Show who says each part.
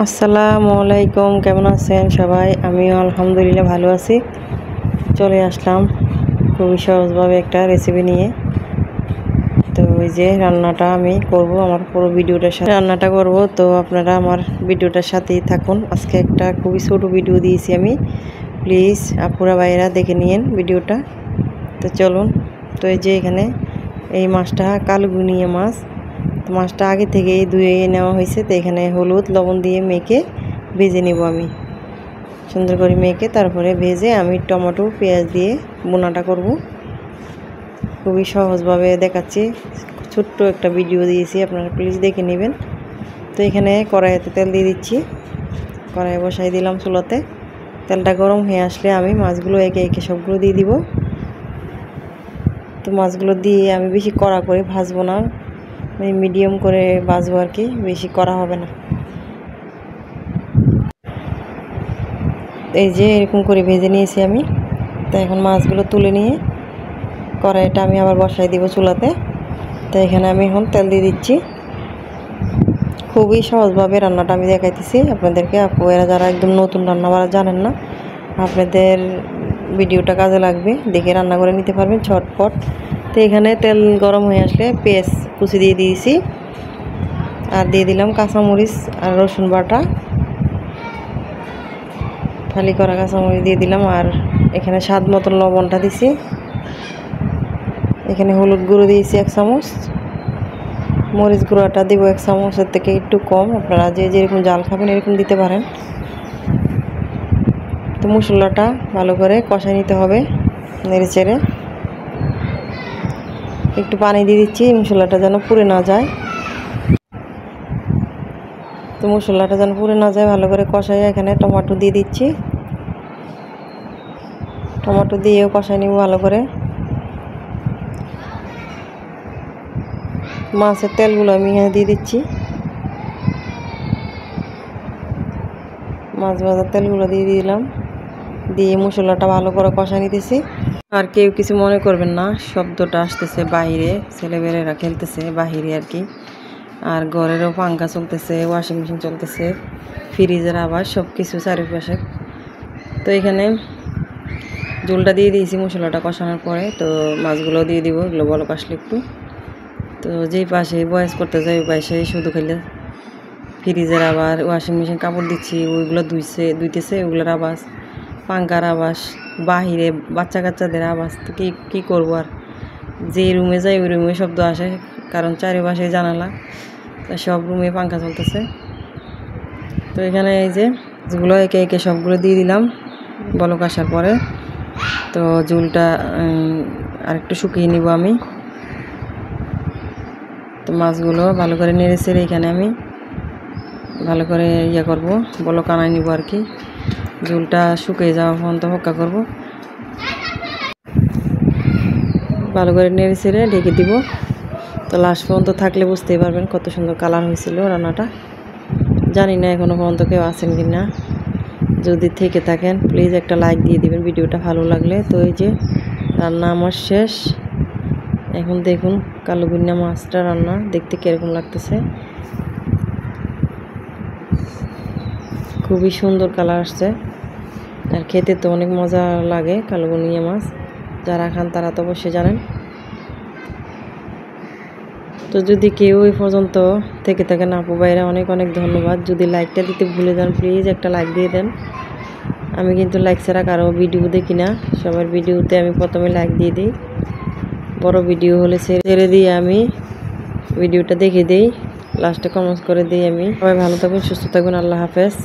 Speaker 1: আসসালামু আলাইকুম, কেমন আছেন সবাই? আমিও আলহামদুলিল্লাহ ভালো আছি। চলে আসলাম খুবই সহজভাবে একটা রেসিপি নিয়ে। তো ওই যে রান্নাটা আমি করব, আমার পুরো ভিডিওটার সাথে রান্নাটা করব, তো আপনারা আমার ভিডিওটার সাথেই থাকুন। আজকে একটা খুবই ছোট ভিডিও দিয়েছি আমি, প্লিজ আপুরা ভাইয়েরা দেখে নিন ভিডিওটা। তো চলুন। তো এই যে এখানে এই মাছটা কালগুনিয়া মাছ, তো মাছটা আগে থেকেই ধুয়ে নেওয়া হয়েছে। তো এখানে হলুদ লবণ দিয়ে মেখে ভেজে নেব আমি, সুন্দর করে মেখে তারপরে ভেজে আমি টমেটো পেঁয়াজ দিয়ে বোনাটা করব। খুবই সহজভাবে দেখাচ্ছি, ছোট্ট একটা ভিডিও দিয়েছি, আপনারা প্লিজ দেখে নেবেন। তো এখানে কড়াইতে তেল দিয়ে দিচ্ছি, কড়াই বসাই দিলাম চুলাতে। তেলটা গরম হয়ে আসলে আমি মাছগুলো একে একে সবগুলো দিয়ে দিব। তো মাছগুলো দিয়ে আমি বেশি কড়া করে ভাজবো না, মিডিয়াম করে ভাজবো আর কি, বেশি করা হবে না। এই যে এরকম করে ভেজে নিয়েছি আমি। তো এখন মাছগুলো তুলে নিয়ে কড়াইটা আমি আবার বসাই দিব চুলাতে। তো এখানে আমি এখন তেল দিয়ে দিচ্ছি। খুবই সহজভাবে রান্নাটা আমি দেখাইতেছি আপনাদেরকে। আপনারা যারা একদম নতুন রান্না বাড়া জানেন না, আপনাদের ভিডিওটা কাজে লাগবে, দেখে রান্না করে নিতে পারবেন ঝটপট। তো এখানে তেল গরম হয়ে আসলে পেঁয়াজ কুচি দিয়ে দিয়েছি, আর দিয়ে দিলাম কাঁচামরিচ আর রসুন বাটা, ফালি করা কাঁচামরিচ দিয়ে দিলাম। আর এখানে স্বাদ মতন লবণটা দিছি। এখানে হলুদ গুঁড়ো দিয়েছি 1 চামচ, মরিচ গুঁড়োটা দিব 1 চামচের থেকে একটু কম, আপনারা যে যেরকম জাল খাবেন এরকম দিতে পারেন। তো মশলাটা ভালো করে কষাই নিতে হবে, নেড়ে চেড়ে। একটু পানি দিয়ে দিচ্ছি মশলাটা যেন পুড়ে না যায়। তো মশলাটা যেন পুড়ে না যায় ভালো করে কষাই। এখানে টমেটো দিয়ে দিচ্ছি, টমেটো দিয়েও কষাই নিব ভালো করে। মাছের তেলগুলো আমি এখানে দিয়ে দিচ্ছি, মাছ ভাজার তেলগুলো দিয়ে দিলাম, দিয়ে মশলাটা ভালো করে কষাই নিতেছি। আর কেউ কিছু মনে করবেন না, শব্দটা আসতেছে বাইরে, ছেলেমেয়েরা খেলতেছে বাহিরে আর কি। আর ঘরেরও পাঙ্খা চলতেছে, ওয়াশিং মেশিন চলতেছে, ফ্রিজের আওয়াজ, সব কিছু চারিপাশে। তো এখানে ঝোলটা দিয়ে দিয়েছি মশলাটা কষানোর পরে। তো মাছগুলো দিয়ে দিব, এগুলো বলক আসলে একটু। তো যেই পাশে বয়েস করতে যাই ওই পাশে শুধু খেলে ফ্রিজের আবার ওয়াশিং মেশিন কাপড় দিচ্ছি, ওইগুলো ধুইতেছে, ওগুলোর আওয়াজ, পাঙ্খার আওয়াজ, বাহিরে বাচ্চা কাচ্চাদের আওয়াজ। তো কী করবো আর, যে রুমে যাই ওই রুমে শব্দ আসে, কারণ চারিপাশে জানালা, সব রুমে পাঙ্খা চলতেছে। তো এখানে এই যে যেগুলো একে একে সবগুলো দিয়ে দিলাম বলক আসার পরে। তো ঝোলটা আরেকটু শুকিয়ে নিব আমি। তো মাছগুলো ভালো করে নেড়ে চেড়ে এখানে আমি ভালো করে করব, বলক আনাই নিব আর কি। ঝোলটা শুকিয়ে যাওয়া পর্যন্ত অপেক্ষা করব, ভালো করে নেড়ে চেড়ে ঢেকে দিব। তো লাস্ট পর্যন্ত থাকলে বুঝতেই পারবেন কত সুন্দর কালার হয়েছিল রান্নাটা। জানি না এখনও পর্যন্ত কেউ আছেন কি না, যদি থেকে থাকেন প্লিজ একটা লাইক দিয়ে দিবেন ভিডিওটা ভালো লাগলে। তো এই যে রান্না আমার শেষ। এখন দেখুন কালগুনিয়া মাছটা রান্না দেখতে কীরকম লাগতেছে, খুবই সুন্দর কালার আসছে। আর খেতে তো অনেক মজা লাগে কালগুনিয়া মাছ, যারা খান তারা তো অবশ্যই জানেন। তো যদি কেউ এই পর্যন্ত থেকে থাকেন আপু ভাইরা, অনেক অনেক ধন্যবাদ। যদি লাইকটা দিতে ভুলে যান প্লিজ একটা লাইক দিয়ে দেন। আমি কিন্তু লাইক ছাড়া কারো ভিডিও দেখি না, সবার ভিডিওতে আমি প্রথমে লাইক দিয়ে দিই, বড় ভিডিও হলে ছেড়ে দিয়ে আমি ভিডিওটা দেখে দিই, লাস্টে কমেন্টস করে দিই আমি। সবাই ভালো থাকবেন, সুস্থ থাকবেন, আল্লাহ হাফেজ।